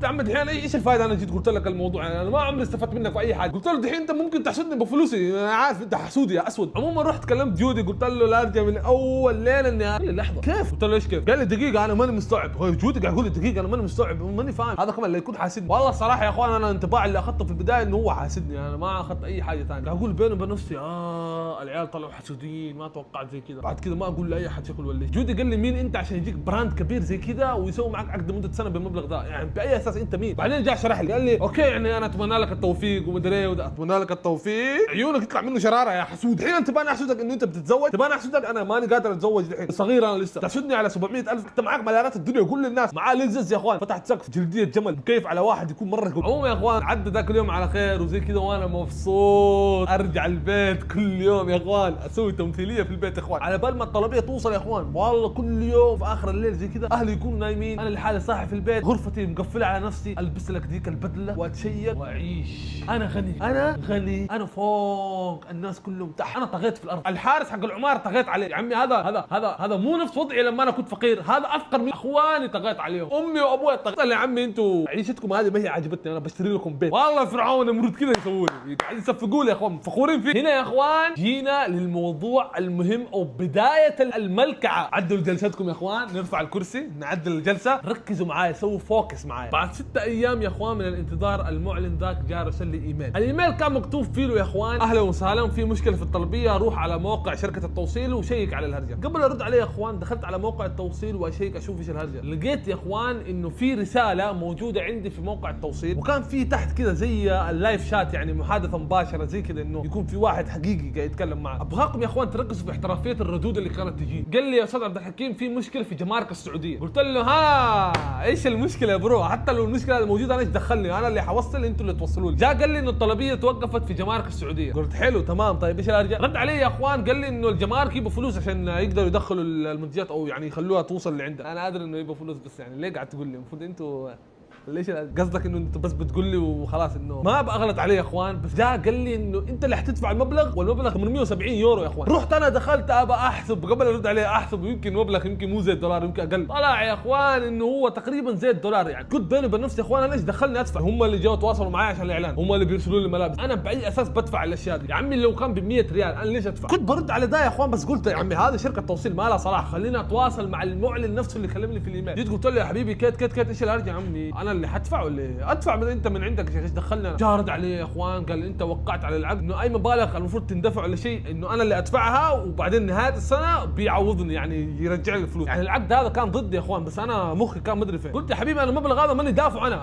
يا عم دحين ايش الفائده؟ انا جيت قلت لك الموضوع يعني انا ما عمري استفدت منك في اي حاجه. قلت له دحين انت ممكن تحسدني بفلوسي، انا عارف انت حسودي يا اسود. عموما رحت كلمت جودي قلت له لا ارجع من اول ليله اني قال لي لحظه كيف؟ قلت له ايش كيف؟ قال لي دقيقه انا ماني مستوعب. هو جودي قاعد يقول لي دقيقه انا ماني مستوعب ماني فاهم. هذا كمان اللي يكون حاسدني. والله الصراحه يا اخوان انا انطباع اللي اخذته في البدايه انه هو حاسدني، انا ما اخذت اي حاجه ثانيه. اقول بيني وبين نفسي العيال طلعوا حسودين ما توقعت زي كذا. بعد كذا ما اقول لاي احد شكل ولا. جودي قال لي مين انت عشان يجيك براند كبير زي كذا ويسوي معك عقد لمده سنه بالمبلغ ده؟ يعني باي اساس انت مين؟ بعدين جاء شرح لي قال لي اوكي يعني انا اتمنى لك التوفيق ومدري ايه وده. اتمنى لك التوفيق عيونك يطلع منه شراره يا حسود. الحين انت تباني احسدك انه انت بتتزوج؟ تباني احسدك انا ماني قادر اتزوج الحين صغير انا لسه. تحسدني على 700,000 انت معاك مليارات الدنيا وكل الناس معاه لينزز يا اخوان. فتحت سقف جلديه جمل كيف على واحد يكون مره قوي. عموما يا اخوان عدى ذاك اليوم على خير وزي كذا وانا مبسوط. ارجع البيت كل يوم يا اخوان اسوي تمثيليه في البيت يا اخوان على بال ما الطلبيه توصل يا اخوان. والله كل يوم في اخر الليل زي كذا اهلي يكونوا نايمين انا لحالي صاحي في البيت غرفتي مقفله على نفسي البس لك ديك البدله واتشيك واعيش. انا غني انا غني انا فوق الناس كلهم تحت. انا طغيت في الارض. الحارس حق العماره طغيت عليه يا عمي. هذا مو نفس وضعي لما انا كنت فقير. هذا افقر من اخواني طغيت عليهم. امي وابوي طغيت. يا عمي انتوا عيشتكم هذه ما هي عجبتني. انا بشتري لكم بيت. والله فرعون نمرود كذا يسووا لي قاعدين يصفقوا لي يا اخوان فخورين فيه. هنا يا اخوان جينا للموضوع المهم او بدايه الملكعه. عدلوا جلستكم يا اخوان. نرفع الكرسي نعدل الجلسه. ركزوا معايا سووا فوكس معايا. بعد 6 ايام يا اخوان من الانتظار المعلن ذاك جاء رسل لي ايميل. الايميل كان مكتوب فيه له يا اخوان اهلا وسهلا في مشكله في الطلبيه روح على موقع شركه التوصيل وشيك على الهرجه. قبل ارد عليه يا اخوان دخلت على موقع التوصيل واشيك اشوف ايش الهرجه. لقيت يا اخوان انه في رساله موجوده عندي في موقع التوصيل وكان في تحت كذا زي اللايف شات يعني محادثه مباشره زي كذا انه يكون في واحد حقيقي قاعد يتكلم معك. ابغاكم يا اخوان تركزوا في احترافيه الردود اللي كانت تجي. قال لي يا استاذ عبد الحكيم في مشكله في جمارك السعوديه. قلت له ايش المشكله يا برو؟ حتى لو المشكله موجوده انا ايش دخلني؟ انا اللي حوصل انتوا اللي توصلوا لي. جاء قال لي انه الطلبيه توقفت في جمارك السعوديه. قلت حلو تمام طيب ايش الارجع؟ رد علي يا اخوان قال لي انه الجمارك يبوا فلوس عشان يقدروا يدخلوا المنتجات او يعني يخلوها توصل لعندنا. انا ادري انه يبوا فلوس بس يعني ليه قاعد تقول لي؟ المفروض انتوا ليش قصدك انه انت بس بتقول لي وخلاص انه ما بغلط عليه يا اخوان. بس جاء قال لي انه انت اللي حتدفع المبلغ والمبلغ 870 يورو يا اخوان. رحت انا دخلت ابى احسب قبل ارد عليه احسب يمكن مبلغ يمكن مو زي الدولار يمكن اقل. طلع يا اخوان انه هو تقريبا زي الدولار. يعني كنت بيني وبين نفسي يا اخوان انا ايش دخلني ادفع؟ هم اللي جاوا تواصلوا معي عشان الاعلان هم اللي بيرسلوا لي ملابس. انا باي اساس بدفع الاشياء دي؟ يا عمي لو كان ب 100 ريال انا ليش ادفع؟ كنت برد على ده يا اخوان بس قلت يا عمي هذه شركه توصيل ما لها صلاح خليني اتواصل مع المعلن نفسه اللي كلمني في الايميل. جيت قلت له يا حبيبي كت ايش الارجع يا عمي؟ انا اللي حدفع ولا ادفع من انت من عندك ايش دخلنا؟ جارد عليه يا اخوان قال انت وقعت على العقد انه اي مبالغ المفروض تندفع ولا شيء انه انا اللي ادفعها وبعدين نهايه السنه بيعوضني يعني يرجع لي الفلوس. يعني العقد هذا كان ضدي يا اخوان بس انا مخي كان مدري فين. قلت يا حبيبي انا المبلغ هذا ماني دافعه انا